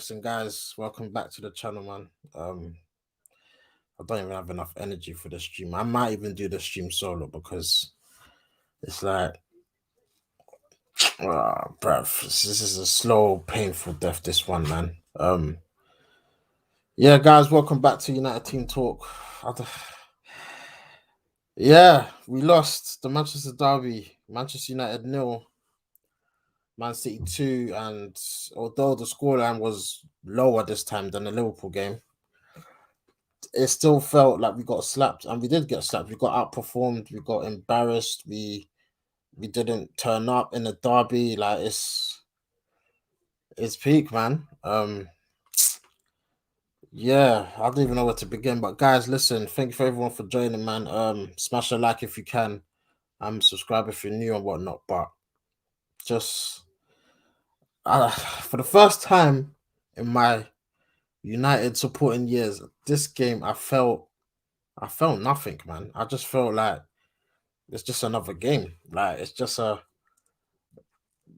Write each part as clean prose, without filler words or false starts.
Listen, guys, welcome back to the channel, man. I don't even have enough energy for the stream. I might even do the stream solo because it's like, bruv, this is a slow, painful death. This one, man. Yeah, guys, welcome back to United Team Talk. Yeah, we lost the Manchester Derby. Manchester United 0, Man City 2, and although the scoreline was lower this time than the Liverpool game, it still felt like we got slapped, and we did get slapped. We got outperformed. We got embarrassed. We didn't turn up in the derby. Like it's peak, man. Yeah, I don't even know where to begin. But guys, listen, thank you for everyone for joining, man. Smash a like if you can. Subscribe if you're new and whatnot. But just for the first time in my United supporting years, this game I felt nothing, man. I just felt like it's just another game. Like it's just I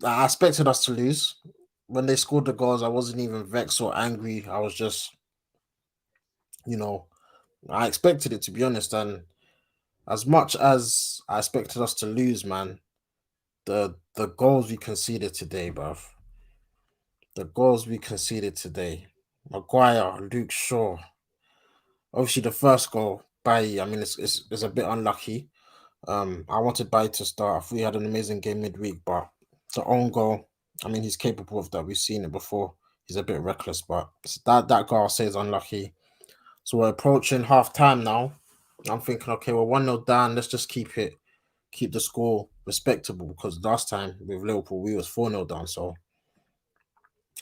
expected us to lose. When they scored the goals, I wasn't even vexed or angry. I was just, you know, I expected it, to be honest. And as much as I expected us to lose, man, the goals we conceded today, bruv. The goals we conceded today. Maguire, Luke Shaw. Obviously, the first goal, Bailly, I mean, it's a bit unlucky. I wanted Bailly to start. I thought he had an amazing game midweek, but the own goal, I mean, he's capable of that. We've seen it before. He's a bit reckless, but that goal I'll say is unlucky. So we're approaching half time now. I'm thinking, okay, we're 1-0 down. Let's just keep the score respectable, because last time with Liverpool we was 4-0 down. So,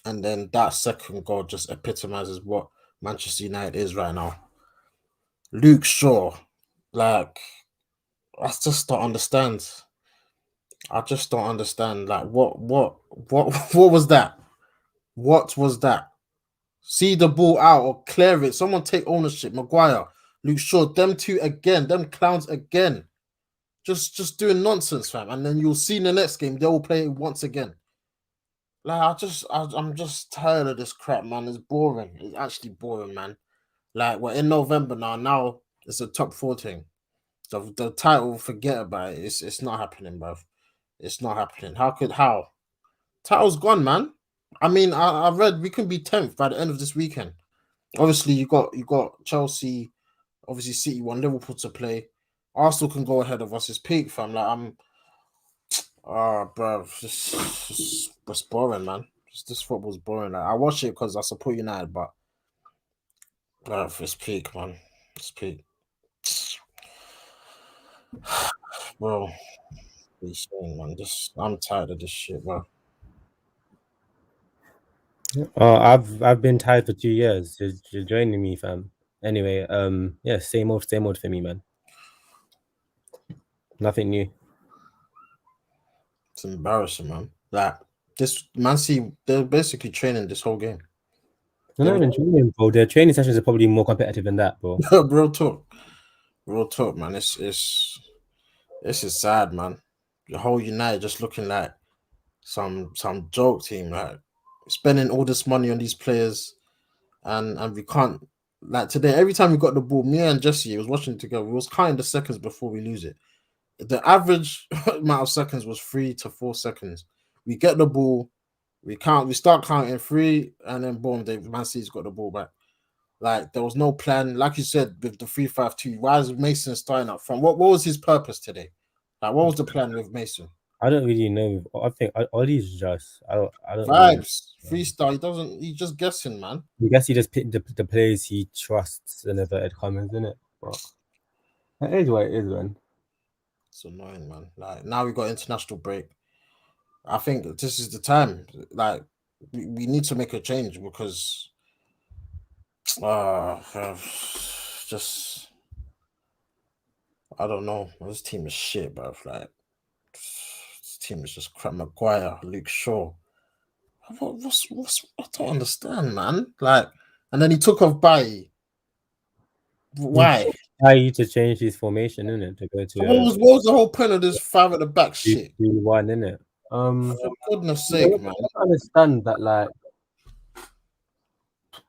and then that second goal just epitomizes what Manchester United is right now. Luke Shaw, like, I just don't understand. I just don't understand. Like, what was that? What was that? See the ball out or clear it. Someone take ownership. Maguire, Luke Shaw, them two again, them clowns again. Just doing nonsense, fam. And then you'll see in the next game, they will play it once again. Like, I'm just tired of this crap, man. It's boring. It's actually boring, man. Like, we're in November now. Now it's a top 4 thing. So the title, forget about it. It's not happening, bruv. It's not happening. How? Title's gone, man. I mean, I read we can be 10th by the end of this weekend. Obviously, you got Chelsea, obviously City, one Liverpool to play. Arsenal can go ahead of us. It's peak, fam. Like bro, it's boring, man. This football's boring. Like, I watch it because I support United, but bro, it's peak, man. It's peak, bro. Man, I'm tired of this shit, bro. I've been tired for 2 years. You're joining me, fam. Anyway, yeah, same old for me, man. Nothing new. It's embarrassing, man. Like, this Man City, they're basically training this whole game. They're not even training, bro. Their training sessions are probably more competitive than that, bro. Real talk, man. This is sad, man. The whole United just looking like some joke team, like spending all this money on these players, and we can't. Like today, every time we got the ball, me and Jesse was watching it together. We was counting the seconds before we lose it. The average amount of seconds was 3 to 4 seconds. We get the ball, we start counting 3, and then boom, Man City's got the ball back. Like, there was no plan. Like you said, with the 3-5-2, why is Mason starting up front? What was his purpose today? Like, what was the plan with Mason? I don't really know. I think Ollie's just I don't Vibes, freestyle. He's just guessing, man. I guess he just picked the players he trusts in inverted commas, isn't it? But it is what it is, man. It's annoying, man. Like, now we got international break. I think this is the time. Like, we need to make a change because just I don't know. This team is shit, bro. Like, this team is just crap. Maguire, Luke Shaw. What's I don't understand, man. Like, and then he took off Bailly. Why? Why you to change his formation, isn't it? To go to What was the whole point of this 5 at the back shit? 3-1, isn't it? For goodness sake, man. I understand that, like,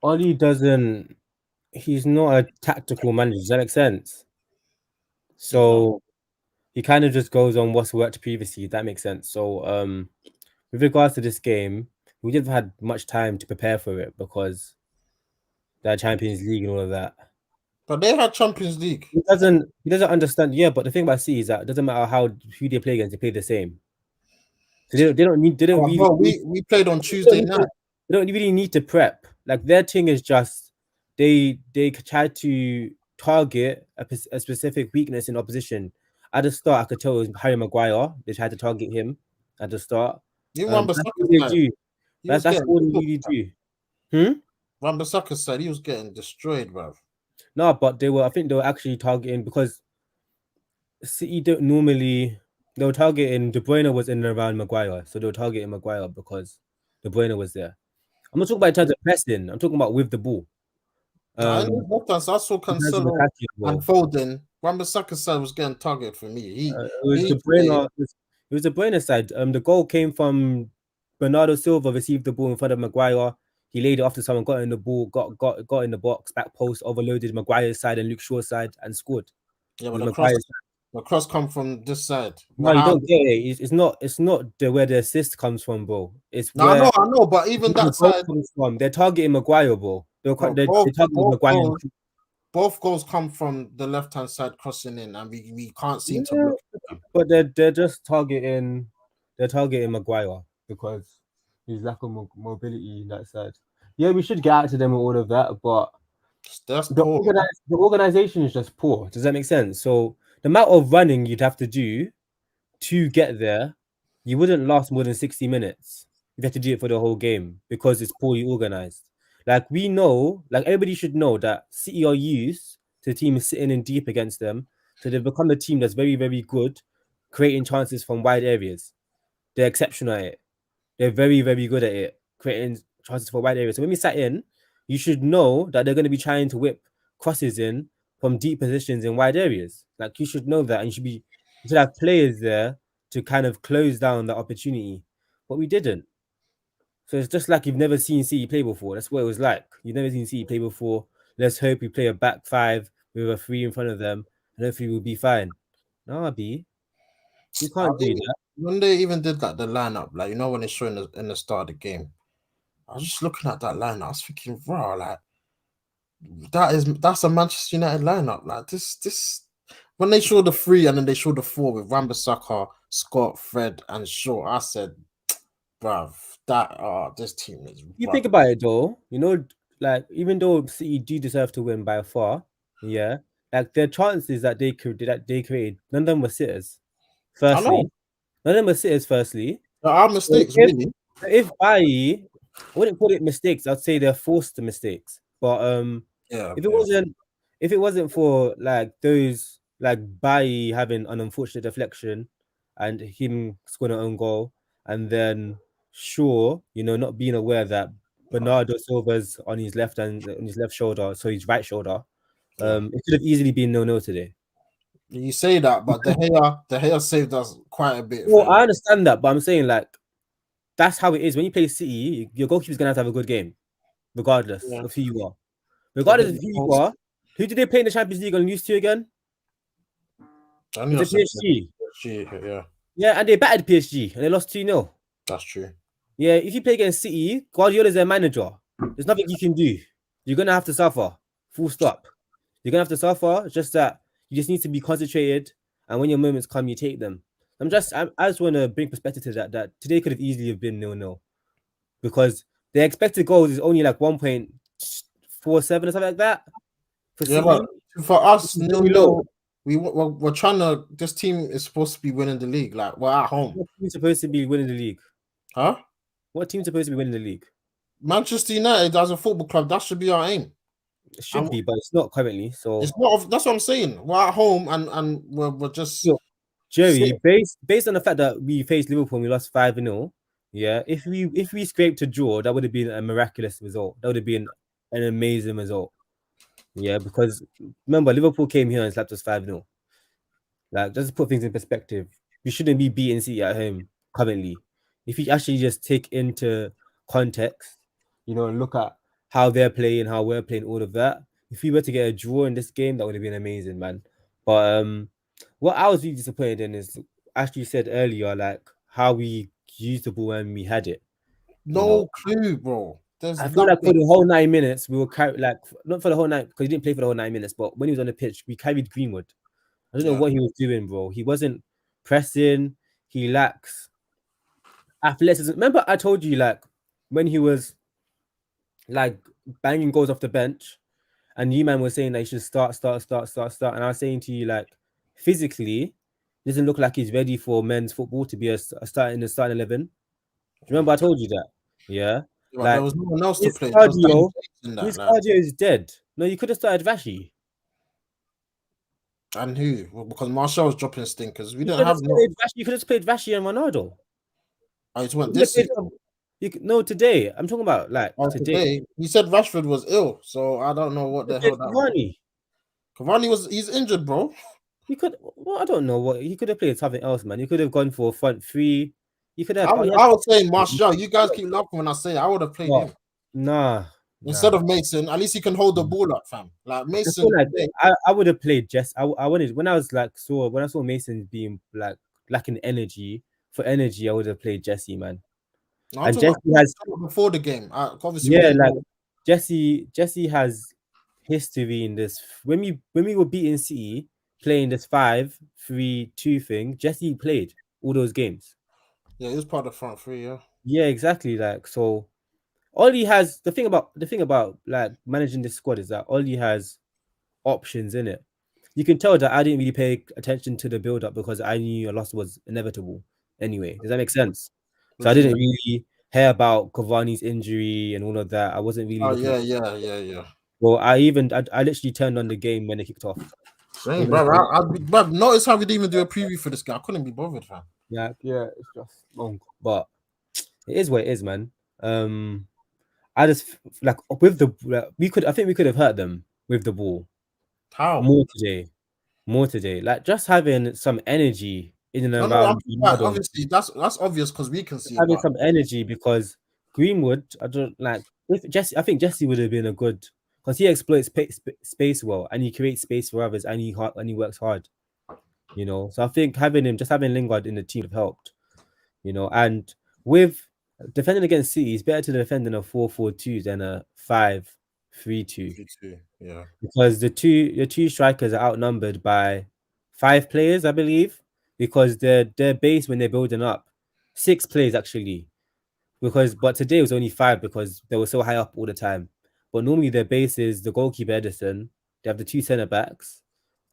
Oli doesn't. He's not a tactical manager. Does that make sense? No. So he kind of just goes on what's worked previously. If that makes sense. So with regards to this game, we didn't have had much time to prepare for it because the Champions League and all of that. But they had Champions League. He doesn't understand. Yeah, but the thing about C is that it doesn't matter who they play against, they play the same. So they don't Oh, really bro, need, we played on they don't, Tuesday need to, night. they don't really need to prep. Like their thing is just they try to target a specific weakness in opposition. At the start, I could tell it was Harry Maguire. They tried to target him at the start. You remember That's all Saka's they side? do. He was That's getting all they cooked. really do. Hmm? Remember Saka's side? He was getting destroyed, bro. No, but they were. I think they were actually targeting because City don't normally. They were targeting De Bruyne was in and around Maguire, so they were targeting Maguire because De Bruyne was there. I'm not talking about in terms of pressing. I'm talking about with the ball. I Um, know left hand. I saw in terms of Cancelo attacking the and ball. Foden. Remember Saka's side was getting targeted for me. It was He De played. Bruyne. It was De Bruyne side. The goal came from Bernardo Silva received the ball in front of Maguire. He laid it off to someone, got in the ball, got in the box, back post, overloaded Maguire's side and Luke Shaw's side, and scored. Yeah, It but was Maguire's. the cross come from this side. No, Well, you how? don't get it. It's not where the assist comes from, bro. It's No, where I know, but even the that goal side, comes from. They're targeting Maguire, bro. bro, They targeted Maguire. both goals come from the left hand side crossing in, and we can't seem to Yeah, block them. but they're just targeting Maguire because his lack of mobility in that side. Yeah, we should get out to them with all of that, but That's poor. the organization is just poor. Does that make sense? So the amount of running you'd have to do to get there, you wouldn't last more than 60 minutes. You have to do it for the whole game because it's poorly organized. Like we know, like everybody should know that City are used to the team sitting in deep against them. So they've become a team that's very, very good creating chances from wide areas. They're exceptional at it. They're very, very good at it, creating chances for wide areas. So when we sat in, you should know that they're going to be trying to whip crosses in from deep positions in wide areas. Like you should know that, and you should have players there to kind of close down the opportunity. But we didn't. So it's just like you've never seen City play before. That's what it was like. You've never seen City play before. Let's hope we play a back five with a three in front of them, and hopefully we'll be fine. No, B, you I can't do mean, that. when they even did like the lineup, like when they show in the start of the game, I was just looking at that lineup. I was thinking, bro, like that's a Manchester United lineup. Like this when they showed the three and then they showed the four with Wan-Bissaka, Scott, Fred, and Shaw, I said, bruv, this team is You think rubbish. about it though, like even though City do deserve to win by far, yeah, like their chances that they created, none of them were sitters. I know Firstly, none of them were sitters. Firstly, there are so mistakes, really. if Bailly, I wouldn't call it mistakes. I'd say they're forced mistakes. But Yeah, if it yeah, wasn't if it wasn't for like those like Bailly having an unfortunate deflection and him scoring an own goal, and then sure, not being aware that Bernardo Silva's on his left shoulder, so his right shoulder, yeah. it could have easily been 0-0 today. You say that, but the hair saved us quite a bit, Well, fam. I understand that, but I'm saying like that's how it is. When you play City, your goalkeeper's gonna have a good game, regardless Yeah, of who you are. they Regardless hit of the who you post. are, who did they play in the Champions League and lose to again? I knew Was I it said PSG? yeah, Yeah, and they battered PSG and they lost 2-0. that's true. Yeah, if you play against City, Guardiola's their manager. There's nothing you can do. You're gonna have to suffer. Full stop. You're gonna have to suffer. It's just that you just need to be concentrated, and when your moments come, you take them. I just want to bring perspective to that today could have easily have been 0-0 because the expected goals is only like 1.47 or something like that for Yeah, but City. for Which us, is nil very low. nil, we're trying to. This team is supposed to be winning the league. Like we're at home, What team's supposed to be winning the league? huh? What team's supposed to be winning the league? Manchester United as a football club, that should be our aim. It should And be, but it's not currently. it's So, not. That's what I'm saying. We're at home, and we're just yo, sit. Jerry, based on the fact that we faced Liverpool and we lost 5-0, yeah, if we scraped a draw, that would have been a miraculous result. That would have been an amazing result. Yeah, because remember Liverpool came here and slapped us 5-0. Like, just to put things in perspective, we shouldn't be beating City at home currently. If you actually just take into context, and look at how they're playing, how we're playing, all of that. If we were to get a draw in this game, that would have been amazing, man. But what I was really disappointed in is, as you said earlier, like how we used the ball when we had it. You know, No clue, bro. There's I feel like for nothing. the whole 9 minutes, we were like not for the whole night because he didn't play for the whole 9 minutes, but when he was on the pitch, we carried Greenwood. I don't know Yeah. what he was doing, bro. He wasn't pressing. He lacks athleticism. Remember, I told you like when he was like banging goals off the bench, and you man was saying that he should start, and I was saying to you like physically, doesn't look like he's ready for men's football to be a start in the starting 11. Do you remember I told you that? Yeah, But there like was no one else to his play. There was Danny cardio, Bates in that, his like, cardio is dead. No, you could have started Vashi. and who? Well, because Marshall was dropping stinkers. We You didn't could have have no. played Vashi. You could have played Vashi and Ronaldo. I just You went could have this played season. some. No, today. I'm talking about like today. Today he said Rashford was ill, so I don't know what You the could hell have that. played Cavani. Cavani he's injured, bro. You could. Well, I don't know what he could have played something else, man. You could have gone for a front three. You could have. I was, Yeah, I was saying Martial. You guys keep laughing when I say it. I would have played but him nah, instead nah. of Mason. At least he can hold the ball up, fam. Like I feel Mason like today. I would have played Jess. I wanted when I was like when I saw Mason being like lacking energy for energy, I would have played Jesse, man. I'm And talking Jesse about has before the game. Obviously, we yeah, didn't like know. Jesse has history in this. When we were beating City playing this 5-3-2 thing, Jesse played all those games. Yeah, he was part of the front three. Yeah, Yeah, exactly. Like so, all he has the thing about like managing this squad is that all he has options in it. You can tell that I didn't really pay attention to the build up because I knew a loss was inevitable. Anyway, does that make sense? So what I do you didn't mean? really hear about Cavani's injury and all of that. I wasn't really Oh looking at. yeah. Well, I literally turned on the game when it kicked off. Same, Even bro. though, Bro, notice how we didn't even do a preview for this guy. I couldn't be bothered, fam. yeah, it's just long. But it is what it is, man. I just like with the I think we could have hurt them with the ball How? more today. More today. Like just having some energy in and No, no. around Ronaldo. Obviously, that's obvious because we can see it. Having But some energy because Greenwood, I don't like if Jesse. I think Jesse would have been a good because he exploits space well and he creates space for others and he works hard. You know, so I think having Lingard in the team would have helped. You know, and with defending against City, it's better to defend in a 4-4-2 than a 5-3-2 me too. Yeah. because the two strikers are outnumbered by 5 players, I believe, because their base when they're building up 6 players actually but today it was only 5 because they were so high up all the time. But normally their base is the goalkeeper Edison. They have the 2 center backs.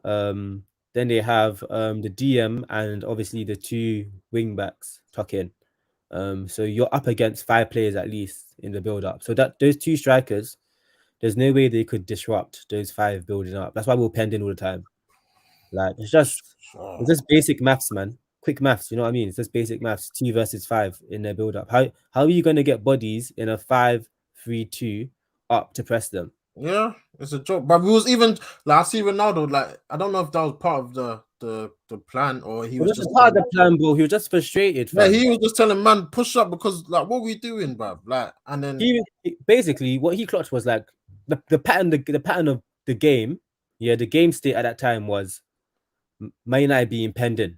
Um, then they have the DM and obviously the 2 wing backs tuck in. So you're up against 5 players at least in the build up. So that those 2 strikers, there's no way they could disrupt those 5 building up. That's why we're penned in all the time. Like it's Oh. just basic maths, man. Quick maths, you know what I mean? It's just basic maths. 2 versus 5 in their build up. How are you gonna get bodies in a 5-3-2 up to press them? Yeah, it's a joke. But we was even like I see Ronaldo. Like I don't know if that was part of the plan or he It was wasn't just part of the plan, bro. He was just frustrated, yeah, fam. he was just telling man push up because like what we doing, bruv? Like and then Basically what he clocked was like the pattern of the game. Yeah, the game state at that time was Man United being pending.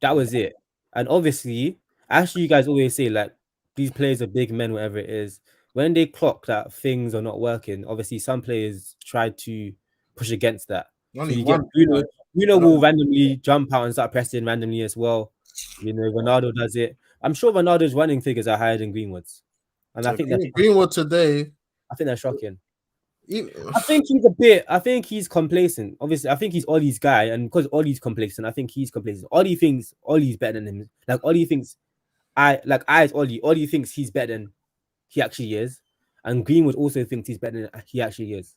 That was it. And obviously, as you guys always say, like these players are big men, whatever it is. When they clock that things are not working, obviously some players try to push against that. So only you get one Bruno. like Bruno I will don't randomly jump out and start pressing randomly as well. You know, Ronaldo does it. I'm sure Ronaldo's running figures are higher than Greenwood's, and I so think that's Greenwood today. I think that's shocking. He, I think he's a bit. I think he's complacent. Obviously, I think he's Ollie's guy, and because Ollie's complacent, I think he's complacent. Ollie thinks Ollie's better than him. Like Ollie thinks I as Ollie. Ollie thinks he's better than he actually is, and Greenwood also thinks he's better than he actually is.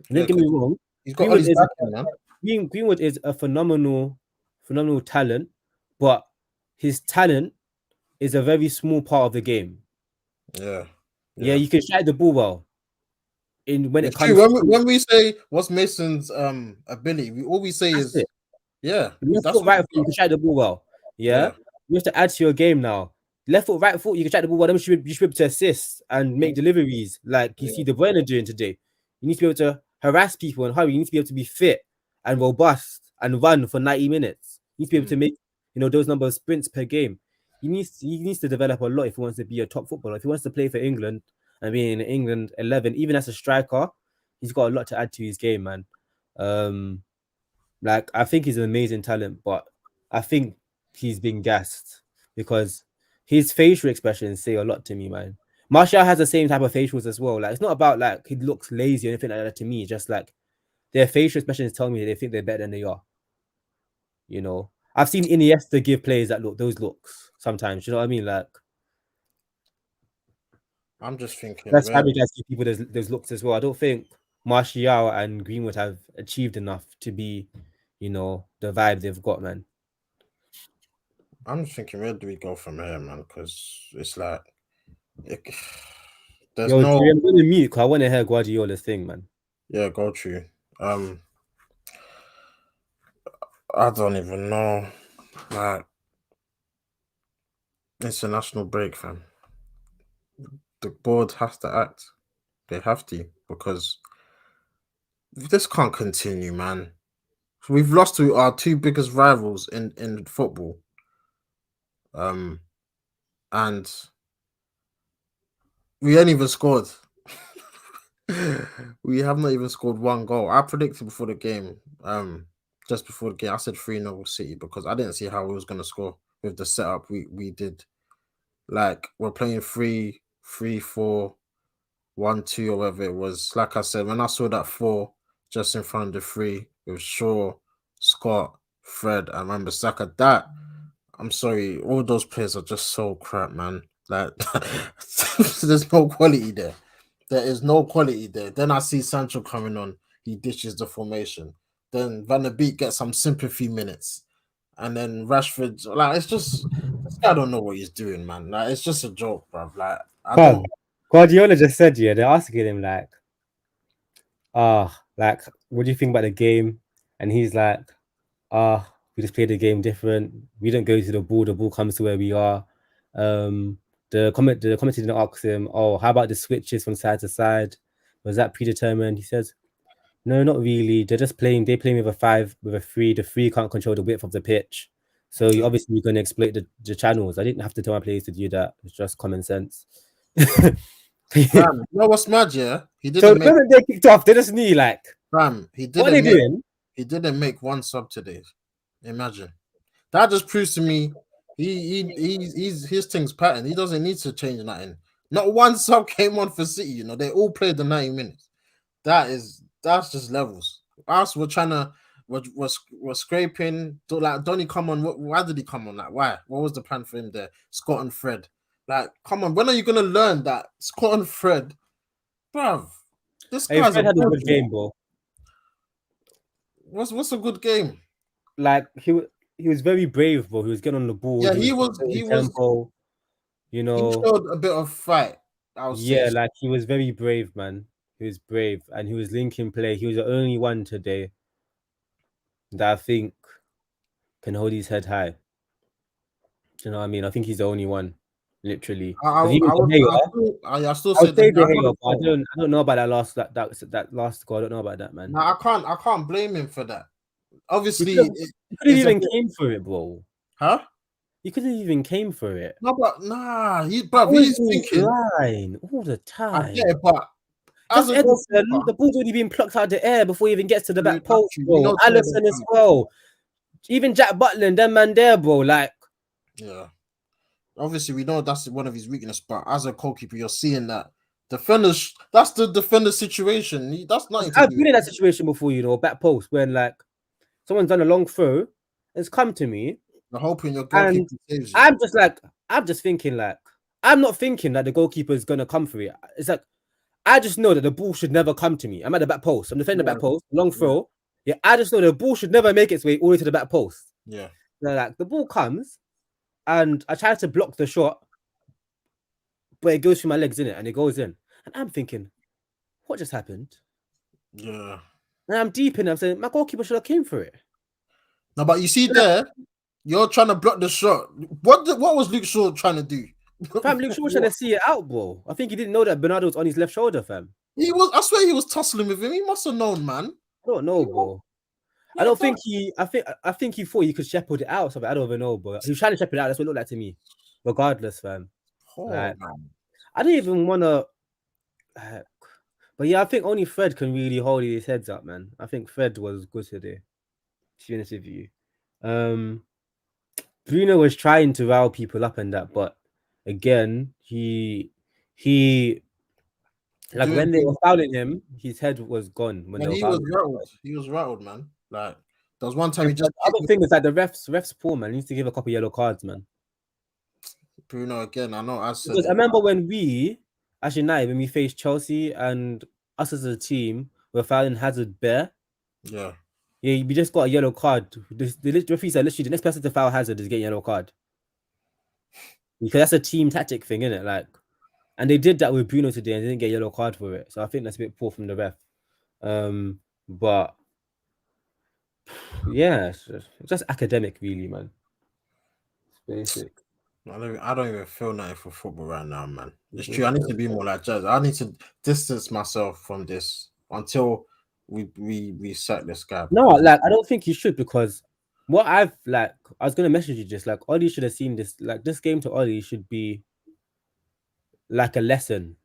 And yeah, don't get me because wrong, he's got all Greenwood his is backing, man. Greenwood is a phenomenal talent, but his talent is a very small part of the game. Yeah, Yeah, yeah. you can strike the ball well in when it It's true. comes to When we say what's Mason's ability, we all we say that's is it. yeah, Let's that's put what right he's for you got. can strike the ball well. Yeah, Yeah, you have to add to your game now. left foot, right foot, you can track the ball. Them you should be able to assist and make deliveries like you see Yeah. De Bruyne doing today. You need to be able to harass people and hurry. You need to be able to be fit and robust and run for 90 minutes. You need to be able Mm. to make those number of sprints per game. He needs to develop a lot if he wants to be a top footballer. If he wants to play for England and be in England 11, even as a striker, he's got a lot to add to his game, man. Um, like I think he's an amazing talent, but I think he's been gassed because his facial expressions say a lot to me, man. Martial has the same type of facials as well. Like it's not about like he looks lazy or anything like that to me. It's just like their facial expressions tell me they think they're better than they are. I've seen Iniesta give players that look those looks sometimes. You know what I mean? Like I'm just thinking, that's where Fabregas give people those looks as well. I don't think Martial and Greenwood have achieved enough to be, the vibe they've got, man. I'm just thinking, where do we go from here, man? Because it's like it, there's Yo, Dre, no, I'm gonna mute because I want to hear Guardiola's thing, man. yeah, go through. I don't even know. Like international break, fam. The board has to act. They have to because this can't continue, man. We've lost to our two biggest rivals in football. Um, and we ain't even scored. We have not even scored one goal. I predicted before the game, just before the game, I said 3-0 City because I didn't see how we was gonna score with the setup we did. Like we're playing 3-3-4-1-2 or whatever it was. Like I said, when I saw that four just in front of the three with Shaw, Scott, Fred, and remember Saka, that I'm sorry, all those players are just so crap, man. Like there's no quality there. There is no quality there. Then I see Sancho coming on. He dishes the formation. Then Van der Beek gets some sympathy minutes. And then Rashford, like it's just this guy don't know what he's doing, man. Like it's just a joke, bro. Like I don't. Fam, Guardiola just said, yeah, they're asking him like, what do you think about the game? And he's like, we just play the game different. We don't go to the ball comes to where we are. The commentator didn't ask him, oh, how about the switches from side to side? Was that predetermined? He says, no, not really. They're playing with a five, with a three. The three can't control the width of the pitch. So you Yeah. obviously you're gonna exploit the channels. I didn't have to tell my players to do that. It's just common sense. Fam, you know what's mad? Yeah, he So didn't the make. moment they kicked off, they just knew like, Fam, what are they doing? he didn't make one sub today. Imagine that just proves to me he's his thing's pattern. He doesn't need to change nothing. Not one sub came on for City. You know they all played the 90 minutes. That's just levels. Us we're trying to we're scraping. Like Donny come on. Why did he come on? Like why? What was the plan for him there? Scott and Fred. Like come on. When are you gonna learn that Scott and Fred, bruv? This Hey, guy's a Fred had a good bullshit. game, bro. What's a good game? Like he was very brave, bro. He was getting on the ball. Yeah, He was he in was tempo. You he know, showed a bit of fight. I would say. yeah, like he was very brave, man. He was brave, and he was linking play. He was the only one today that I think can hold his head high. Do you know what I mean? I think he's the only one, literally. Because even De Gea, I still I would say say that De I Gea, don't but I know. don't I don't know about that last goal. I don't know about that, man. No, I can't blame him for that. He Obviously, could have it's a even bit, came for it, bro. huh? He could have even came for it. No, but nah, That was he's his thinking. line all the I get time. it, but as Just a Edison, goalkeeper, the ball's already been plucked out of the air before he even gets to the back that's post, true. We bro. know today they Allison as come. well. Even Jack Butland, and them man there, bro. Like, Yeah, obviously we know that's one of his weakness, but as a goalkeeper, you're seeing that defenders. That's the defender situation. That's nothing to I've do been with. in that situation before, back post when like someone's done a long throw, it's come to me, You're hoping your and goalkeeper saves you. I'm just like, I'm just thinking like, I'm not thinking that the goalkeeper is gonna come for it. It's like I just know that the ball should never come to me. I'm at the back post. I'm defending the Yeah, back post, long yeah, throw. Yeah, I just know the ball should never make its way all the way to the back post. yeah, So, like the ball comes, and I try to block the shot, but it goes through my legs in it, and it goes in. And I'm thinking, what just happened? yeah. And I'm deep in it. I'm saying my goalkeeper should have came for it. No, but you see Like, there. You're trying to block the shot. What was Luke Shaw trying to do? Fam, Luke Shaw was trying to What? see it out, bro. I think he didn't know that Bernardo was on his left shoulder, fam. He was. I swear he was tussling with him. He must have known, man. I don't He know, was, bro. I yeah, don't bro. think he. I think he thought he could shepherd it out. Something I don't even know, but he was trying to shepherd it out. That's what it looked like to me. Regardless, fam. Oh Like man. I don't even want to. But yeah, I think only Fred can really hold his heads up, man. I think Fred was good today. To be honest with you, um, Bruno was trying to rile people up and that, but again, he like Doing when they were things. fouling him, his head was gone when they Man, were he was fouling him. rattled. He was rattled, man. Like there was one time he And just the kicked other thing is that the refs poor, man. He needs to give a couple yellow cards, man. Bruno again. I know I said Because I it. remember when we actually now when we faced Chelsea and us as a team were fouling Hazard bare. Yeah. Yeah, we just got a yellow card. The referee said literally the next person to foul Hazard is getting a yellow card. Because that's a team tactic thing, isn't it? Like, and they did that with Bruno today and they didn't get a yellow card for it. So I think that's a bit poor from the ref. But yeah, it's just academic, really, man. It's basic. I don't even feel nothing for football right now, man. It's It's true. I just need to be more like Jazz. I need to distance myself from this until we sack this guy no, because like I don't think you should because what I've like I was gonna message you just like Ollie should have seen this like this game to Ollie should be like a lesson.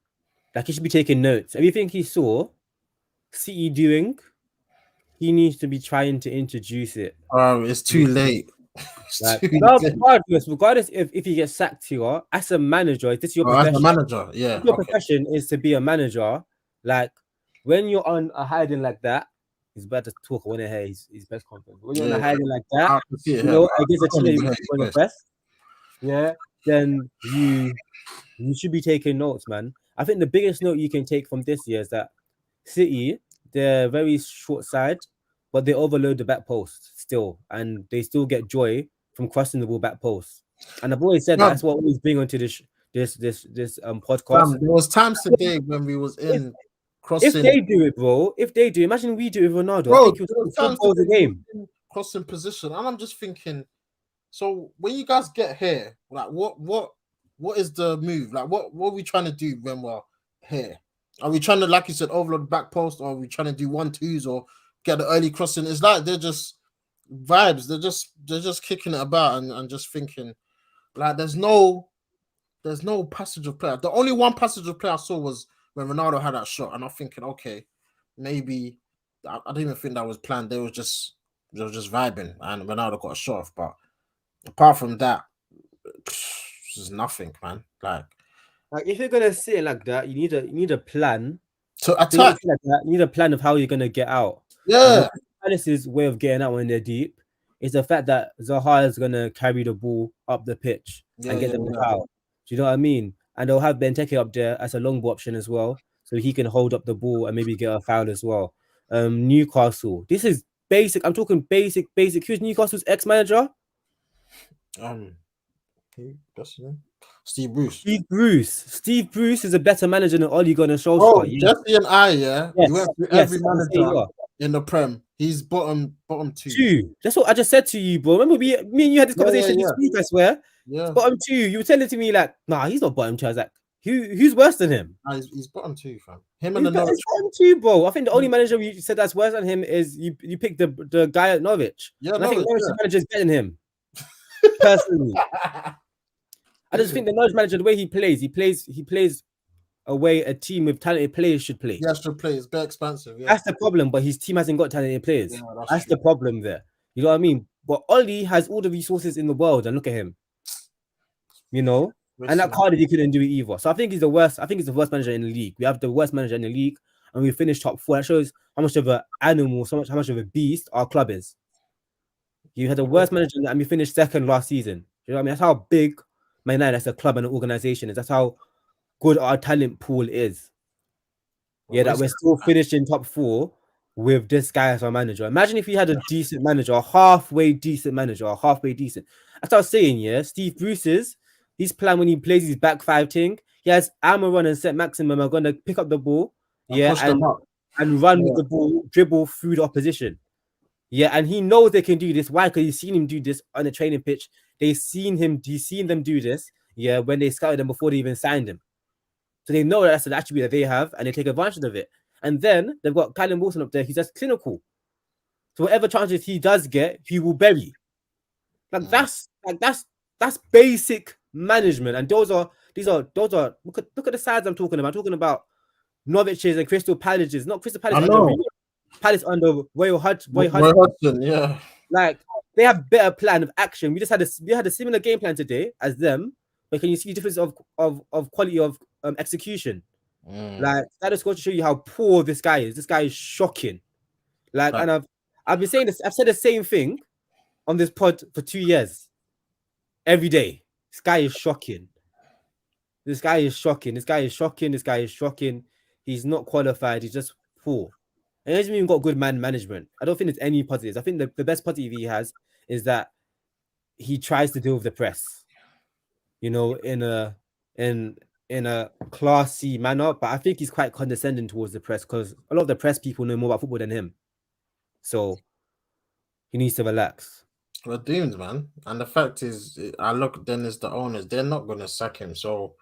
Like he should be taking notes. Everything he saw City doing, he needs to be trying to introduce it. it's too late. It's Like too no, late. regardless if you get sacked here, as a manager, if this is your Oh, as a profession, manager, yeah, if your okay, profession is to be a manager, like when you're on a hiding like that, he's better to talk. I want to hear his press conference. When you're on yeah, a yeah. hiding like that, I can see it you here, know, but against I a team can't that you even hear want his to voice. impress, yeah, then you should be taking notes, man. I think the biggest note you can take from this year is that City, they're very short side, but they overload the back post still, and they still get joy from crossing the ball back post. And I've always said that Fam, that's what always bring onto this podcast. fam, there was times today when we was If in if crossing. they do it, bro, if they do, imagine we do it with Ronaldo. I Bro, think you'll there was see four times goals a today we was game. in crossing position, and I'm just thinking. So when you guys get here, like what is the move? Like what are we trying to do when we're here? Are we trying to, like you said, overload the back post, or are we trying to do 1-2s or get the early crossing? It's like they're just vibes. They're just kicking it about and just thinking like there's no passage of play. The only one passage of play I saw was when Ronaldo had that shot, and I'm thinking, okay, maybe I don't even think that was planned. They were just vibing, and Ronaldo got a shot off. But apart from that, there's nothing, man. Like Like if you're gonna sit like that, you need a plan. to If you're gonna attack, sit like that, you need a plan of how you're gonna get out. yeah, Palace's way of getting out when they're deep is the fact that Zaha is gonna carry the ball up the pitch yeah, and get yeah, them the yeah. foul. Do you know what I mean? And they'll have Benteke up there as a long ball option as well, so he can hold up the ball and maybe get a foul as well. Newcastle. This is basic. I'm talking basic, basic. Who's Newcastle's ex-manager? Um, that's his name? Steve Bruce. Steve Bruce. Steve Bruce is a better manager than Ole Gunnar Bro, Solskjaer. Yes, Jesse and I, yeah, we yes, went through yes. every I'm saying, manager yeah. in the Prem. He's bottom two. Two. That's what I just said to you, bro. Remember me and you had this Yeah, yeah, conversation this yeah, week, I swear. It's yeah. bottom two. You were telling to me like, nah, he's not bottom two. I was like, who's worse than him? Nah, he's bottom two, fam. Him and the It's Norwich. bottom two, bro. I think the only manager you said that's worse than him is you picked the guy at Norwich. Yeah, And I think Norwich, Norwich's manager is better than him. Personally. yeah. I just think the Norwich manager, the way he plays away a team with talented players should play. He has to play. It's very expensive. Yeah, That's the problem, but his team hasn't got talented yeah, players. that's That's true. the problem there. You know what I mean? But Ollie has all the resources in the world, and look at him. You know, and that Listen, Cardiff he couldn't do it either. So I think he's the worst. I think he's the worst manager in the league. We have the worst manager in the league, and we finished top four. That shows how much of an animal, how much of a beast our club is. You had the worst manager, and we finished second last season. You know what I mean? That's how big Man United as a club and an organization is. That's how good our talent pool is. we're Yeah, that we're wasting still finishing top four with this guy as our manager. Imagine if we had a decent manager, a halfway decent manager, a halfway decent. That's what I was saying, yeah. Steve Bruce's his plan when he plays his back five thing, he has Amaron and Set Maximum are gonna pick up the ball, and yeah, push them up. and run with Yeah. the ball, dribble through the opposition. Yeah, and he knows they can do this. Why? Because he's seen him do this on the training pitch. He's seen them do this. Yeah, when they scouted them before they even signed him. So they know that's an attribute that they have, and they take advantage of it. And then they've got Callum Wilson up there. He's just clinical. So whatever chances he does get, he will bury. Like that's basic management. And those are look at the sides I'm talking about. I'm talking about Norwich's and Crystal Palace's, not Crystal Palace I under know. Palace under Roy Roy Hodgson. Hodgson, yeah. Like they have better plan of action. We had a similar game plan today as them, but can you see the difference of quality of execution? Like that just goes to show you how poor this guy is. This guy is shocking. Like, Like, and I've been saying this. I've said the same thing on this pod for 2 years. Every day, this guy is shocking. This guy is shocking. This guy is shocking. This guy is shocking. He's not qualified. He's just poor. And he hasn't even got good man management. I don't think there's any positives. I think the best positive he has is that he tries to deal with the press, you know, in a classy manner. But I think he's quite condescending towards the press because a lot of the press people know more about football than him. So he needs to relax. we're doomed, man. And the fact is, I look then as the owners, they're not gonna sack him. So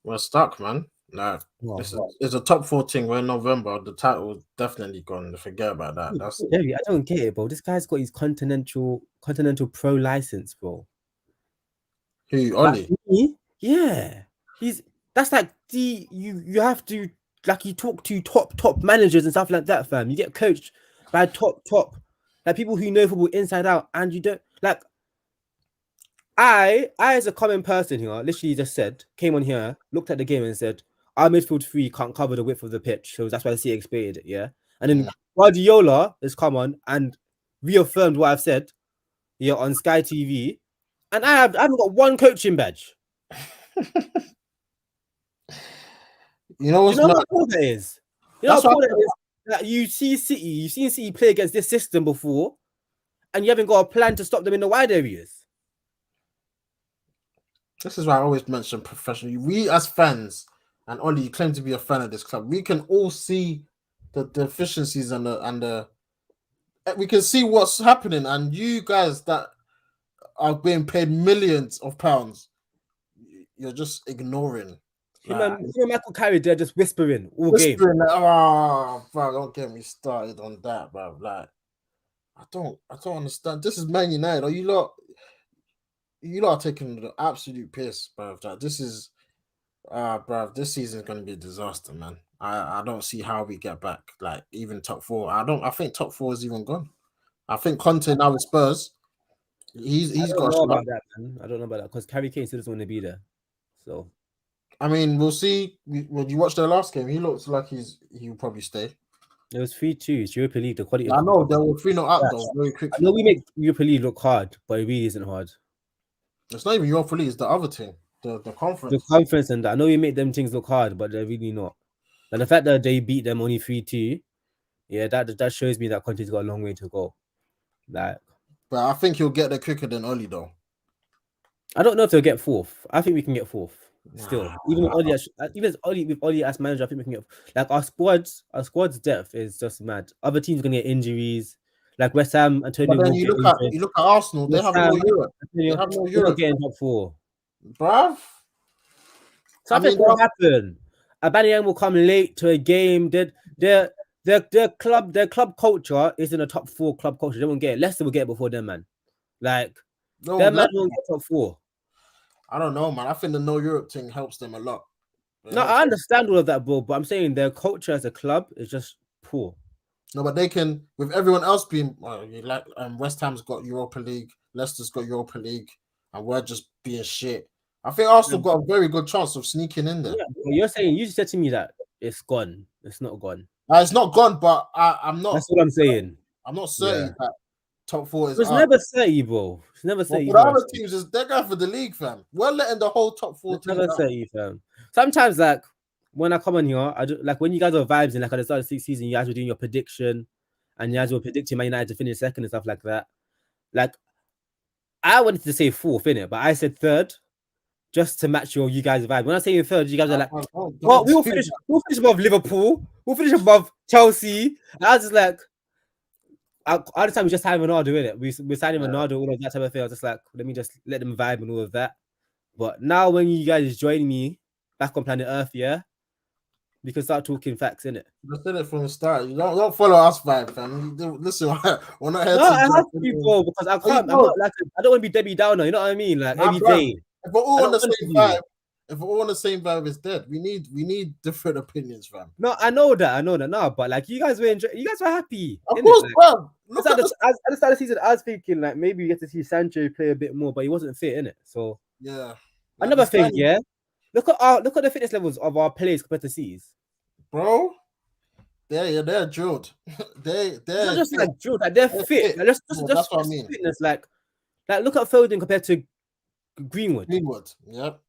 we're stuck, man. Like this is it's a top 4 thing. We're in November. The title is definitely gone. Forget about that. That's I don't get it, bro. This guy's got his continental pro license, bro. who Ollie. Yeah, that's like you have to like you talk to top managers and stuff like that, fam. You get coached by top like people who know football inside out, and you don't like. I as a common person here, literally just came on here, looked at the game and said, our midfield three can't cover the width of the pitch, so that's why I see expected it, yeah. And then Guardiola has come on and reaffirmed what I've said, yeah, on Sky TV, and I haven't got one coaching badge. You know what's how cool that is? You know That's how cool that is? That you've seen City play against this system before, and you haven't got a plan to stop them in the wide areas. This is why I always mention professional. We as fans, and Ollie, you claim to be a fan of this club. We can all see the deficiencies and the we can see what's happening. And you guys that are being paid millions of pounds, you're just ignoring. Michael Carrick, they're just whispering all game. Like, oh, bro, don't get me started on that, bro. Like, I don't understand. This is Man United. Are you lot are taking the absolute piss, bro. This is, bro. This season is going to be a disaster, man. I don't see how we get back. Like even top 4. I think top 4 is even gone. I think Conte now with Spurs. He's got. I don't know about that, man. I don't know about that because Harry Kane still doesn't want to be there. So, I mean, we'll see. When you watch their last game, he looks like he'll probably stay. It was 3-2. It's Europa League. The quality. I know they were 3-0 up though very quickly. I know we make Europa League look hard, but it really isn't hard. It's not even Europa League. It's the other thing, the conference. The conference and that. I know we make them things look hard, but they're really not. And the fact that they beat them only 3-2, yeah, that shows me that Conte's got a long way to go. Like, but I think he'll get there quicker than Oli though. I don't know if they'll get 4th. I think we can get 4th. Still, even with Oli as manager, I think we can get like our squad's depth is just mad. Other teams are gonna get injuries, like West Ham. Antonio. But then you look at Arsenal. They have no Europe. They have no Europe. Getting top 4, bruv. Something will happen. Aubameyang will come late to a game. Their club culture is in a top 4 club culture. They won't get it. Leicester will get it before them, man. Like their man won't get top 4. I don't know, man. I think the no Europe thing helps them a lot. I understand all of that, bro, but I'm saying their culture as a club is just poor. No, but they can, with everyone else being like West Ham's got Europa League, Leicester's got Europa League, and we're just being shit. I think Arsenal got a very good chance of sneaking in there. Yeah, you said to me that it's gone. It's not gone. It's not gone, but I'm not. That's what I'm saying. I'm not certain that top 4 is. It's never 30, bro. It's never 30. But the other teams they're going for the league, fam. We're letting the whole top 4 teams. Never 30, fam. Sometimes, like when I come on here, I do like when you guys are vibes and like at the start of the season, you guys were doing your prediction, and you guys were predicting Man United to finish 2nd and stuff like that. Like I wanted to say 4th, innit? But I said 3rd. Just to match you guys' vibe. When I say 3rd, you guys are like, "Well, we'll finish above Liverpool. We'll finish above Chelsea." And I was just like, all the time we just signing Ronaldo in it. We're signing Yeah. Ronaldo, all of that type of thing. I was just like, let me just let them vibe and all of that. But now when you guys join me back on planet Earth, yeah, we can start talking facts in it. I said it from the start. You don't follow us, fam. Listen, we're not here No, to I have judge to, anyone. bro, because I Oh, you can't. I'm don't. not like I don't want to be Debbie Downer. You know what I mean? Like Nah, every bruv. day. If we're I all on don't the want same to. vibe, if we're all on the same vibe, it's dead. We need different opinions, fam. No, I know that. I know that. No, but like you guys were you guys were happy, Of innit? course, Like bruv. it's Look at at the this. at the start of the season, I was thinking like maybe we get to see Sancho play a bit more, but he wasn't fit in it. So Yeah, like another this guy, thing, yeah. Look at the fitness levels of our players compared to C's. bro. They're drilled. It's not They're just fit. like drill, like they're They're fit. fit. Like Bro, that's what I just mean. fitness. Like look at Foden compared to Greenwood. Greenwood. Yep.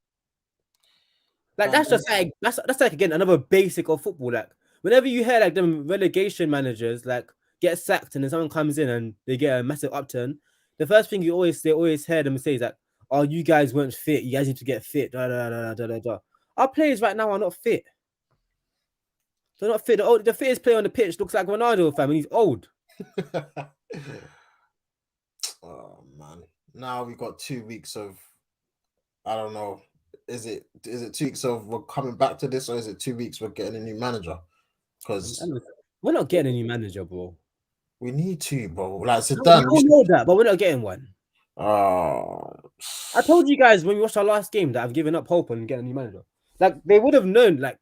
Like Fam, that's just like that's like again another basic of football. Like whenever you hear like them relegation managers like get sacked and then someone comes in and they get a massive upturn, the first thing they always hear them say is like, "Oh, you guys weren't fit. You guys need to get fit." Da, da, da, da, da, da. Our players right now are not fit. They're not fit. The fittest player on the pitch looks like Ronaldo, fam, and he's old. oh man. Now we got 2 weeks of I don't know. Is it 2 weeks of we're coming back to this, or is it 2 weeks we're getting a new manager? Because And we're not getting a new manager, bro. we need to, bro. Like No, we Zidane, we all should. know that, but we're not getting one. Oh, I told you guys when we watched our last game that I've given up hope on getting a new manager. Like they would have known, like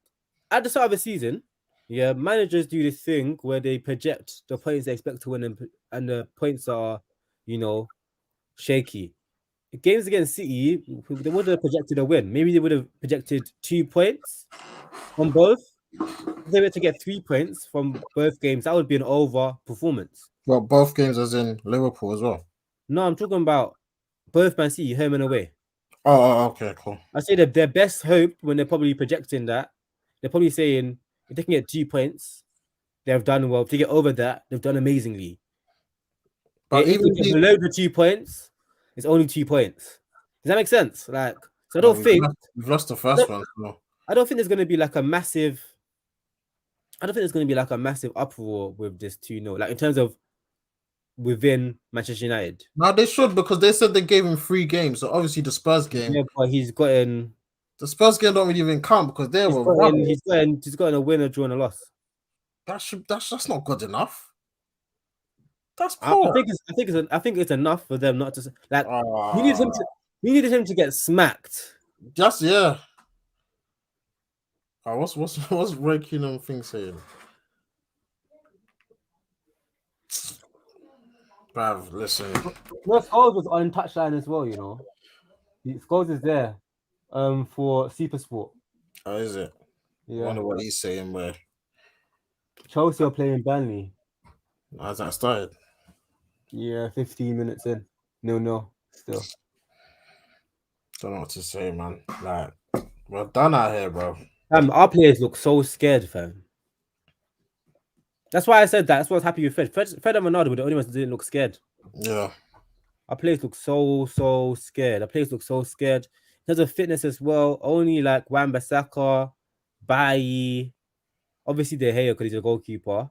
at the start of the season, yeah, managers do this thing where they project the points they expect to win and the points are, you know, shaky. Games against City, they would have projected a win. Maybe they would have projected 2 points on both. If they were to get 3 points from both games, that would be an over performance. well, both games as in Liverpool as well. No, I'm talking about both Man City, home and away. Okay, cool. I say that their best hope when they're probably projecting that, they're probably saying if they can get 2 points, they've done well. If they get over that, they've done amazingly. Yeah, But if they even get below the 2 points, it's only 2 points. Does that make sense? Like, so well, we've lost the I first don't, one. So. I don't think there's gonna be like a massive. I don't think there's gonna be like a massive uproar with this 2-0. Like in terms of within Manchester United. Now they should because they said they gave him 3 games. So obviously the Spurs game, Yeah, but the Spurs game don't really even count because they were rubbish. he's gotten a win, a draw, and a loss. That's not good enough. That's I poor. think it's enough for them not to like. We needed Uh, him to. We needed him to get smacked. just yeah. What's Ray Keenum thing saying? Bruv, listen. No, Scholes was on touchline as well. You know, Scholes is there. For Super Sport. How is it? I Yeah, wonder what he's saying. Where Chelsea are playing Burnley. has that started? Yeah, 15 minutes in. No, still. Don't know what to say, man. Like we're done out here, bro. Our players look so scared, fam. That's why I said that. That's why I was happy with Fred and Ronaldo were the only ones that didn't look scared. Yeah. Our players look so scared. Our players look so scared. In terms of fitness as well, only like Wan-Bissaka, Bailly, obviously De Gea because he's a goalkeeper.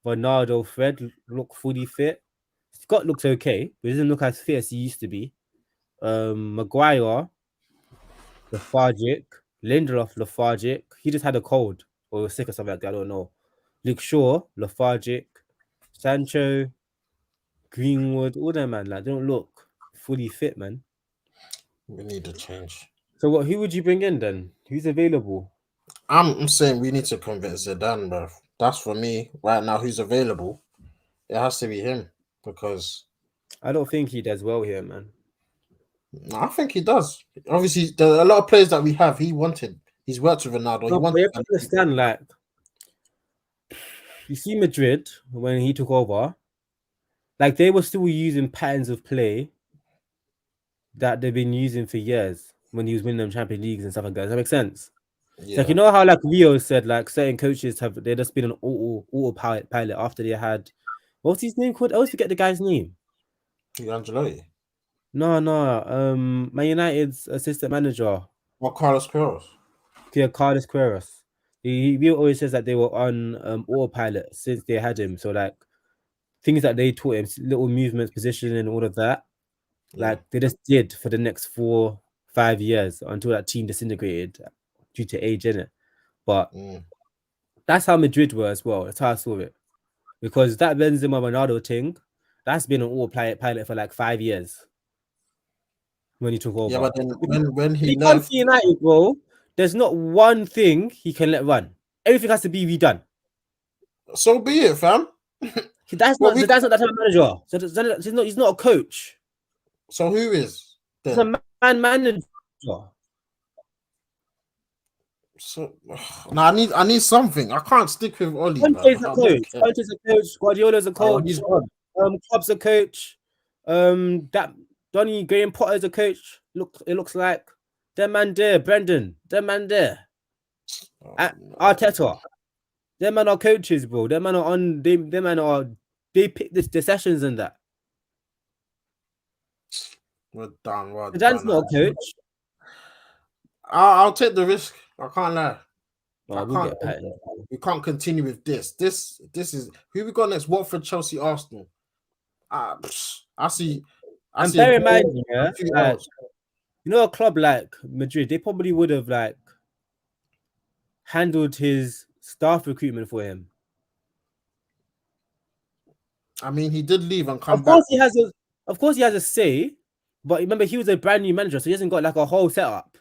Ronaldo, Fred look fully fit. Scott looks okay, but he doesn't look as fit as he used to be. Maguire, lethargic. Lindelof, lethargic. He just had a cold or was sick or something like that. I don't know. Luke Shaw, lethargic. Sancho, Greenwood, all them man, like they don't look fully fit, man. We need a change. So what? Who would you bring in then? Who's available? I'm saying we need to convince Zidane, bro. That's for me right now. Who's available? It has to be him because I don't think he does well here, man. I think he does. Obviously, there are a lot of players that we have. He wanted. He's worked with Ronaldo. He No, but wanted. you have to understand, like, you see Madrid when he took over, like they were still using patterns of play that they've been using for years when he was winning them Champions Leagues and stuff like that. Does that make sense? It's like Yeah, you know how like Rio said, like certain coaches have they just been on autopilot after they had what's his name called? I always forget the guy's name. Angelotti No, Man United's assistant manager, or Carlos Queiroz. Carlos Queiroz. He always says that they were on autopilot since they had him. So like things that they taught him, little movements, positioning, and all of that, Yeah. like they just did for the next 4-5 years until that team disintegrated due to age in it. But that's how Madrid were as well. That's how I saw it. Because that Benzema Ronaldo thing, that's been an pilot for like 5 years when he took Yeah, over. but then If when he he comes left, to United, bro, there's not one thing he can let run. Everything has to be redone. so be it, fam. That's What not we Zidane's not that type of manager. He's not a coach. so who is He's a then? man manager. So now I need something. I can't stick with Oli, man. Conte's a I don't coach. care. Conte's a coach. Guardiola's a Oh, coach. he's gone. Klopp's a coach. That Donny Graham Potter's a coach. It looks like that man there, Brendan. That man there, Oh, no. Arteta. Them man are coaches, bro. Them man are on. Them man are. They pick the sessions and that. We're done. We're Zidane's done. not a coach. I'll take the risk. I can't lie. I Oh, we'll can't. get patterned. We can't continue with this. This is who we got next. Watford, Chelsea, Arsenal. I see. I And see a bear in mind, goal. yeah, 2 hours. a club like Madrid, they probably would have like handled his staff recruitment for him. I mean, he did leave and come Of course, back. he has a say, but remember, he was a brand new manager, so he hasn't got like a whole setup.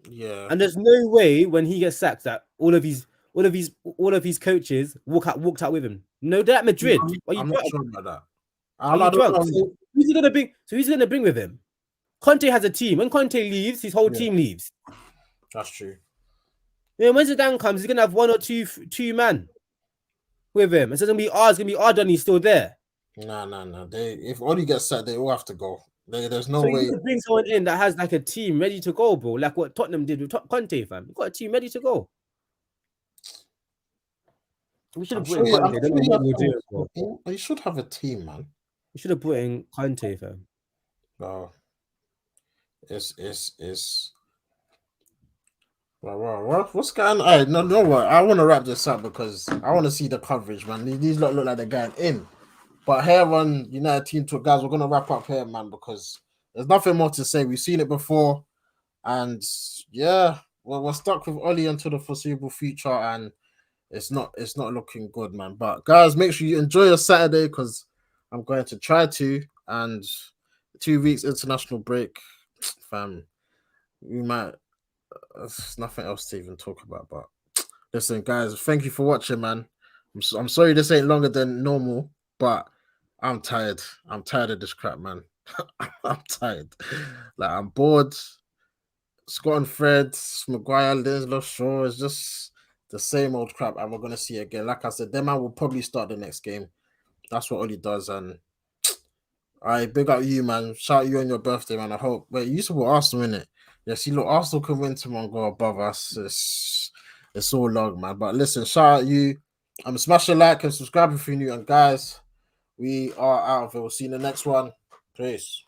Yeah. And there's no way when he gets sacked that all of his coaches walked out with him. No, they're at Madrid. Are you I'm not drunk? sure about that. Are I you don't drunk? know. So who's he gonna bring? So who's he gonna bring with him? Conte has a team. When Conte leaves, his whole Yeah, team leaves. that's true. Yeah, when Zidane comes, he's gonna have one or two man with him. It's gonna be ours. It's gonna be Arden. He's still there. Nah. If Oli gets set, they all have to go. There's no So you way. need to bring someone in that has like a team ready to go, bro. Like what Tottenham did with Conte, fam. You got a team ready to go. We should I'm have brought sure. in I'm Conte. I don't sure know what we're doing, bro. he should have a team, man. We should have brought in Conte, fam. Bro, it's. What's going on? Hey, no, what? I want to wrap this up because I want to see the coverage, man. These lot look like they're going in. But here on United Team Talk, guys, we're gonna wrap up here, man, because there's nothing more to say. We've seen it before, and yeah, we're stuck with Oli until the foreseeable future, and it's not looking good, man. But guys, make sure you enjoy your Saturday because I'm going to try to. And 2 weeks international break, fam. We might. There's nothing else to even talk about. But listen, guys, thank you for watching, man. I'm sorry this ain't longer than normal, but I'm tired. I'm tired of this crap, man. I'm tired. Like I'm bored. Scott and Fred, Maguire, Lindelof, Shaw is just the same old crap, and we're gonna see it again. Like I said, them man will probably start the next game. That's what Oli does, and I big up you, man. Shout you on your birthday, man. I hope. Wait, you support Arsenal, innit? Yeah, see, look, Arsenal can win tomorrow and go above us. It's all log, man. But listen, shout out you. Smash a like and subscribe if you're new. And guys, we are out of it. We'll see you in the next one. Peace.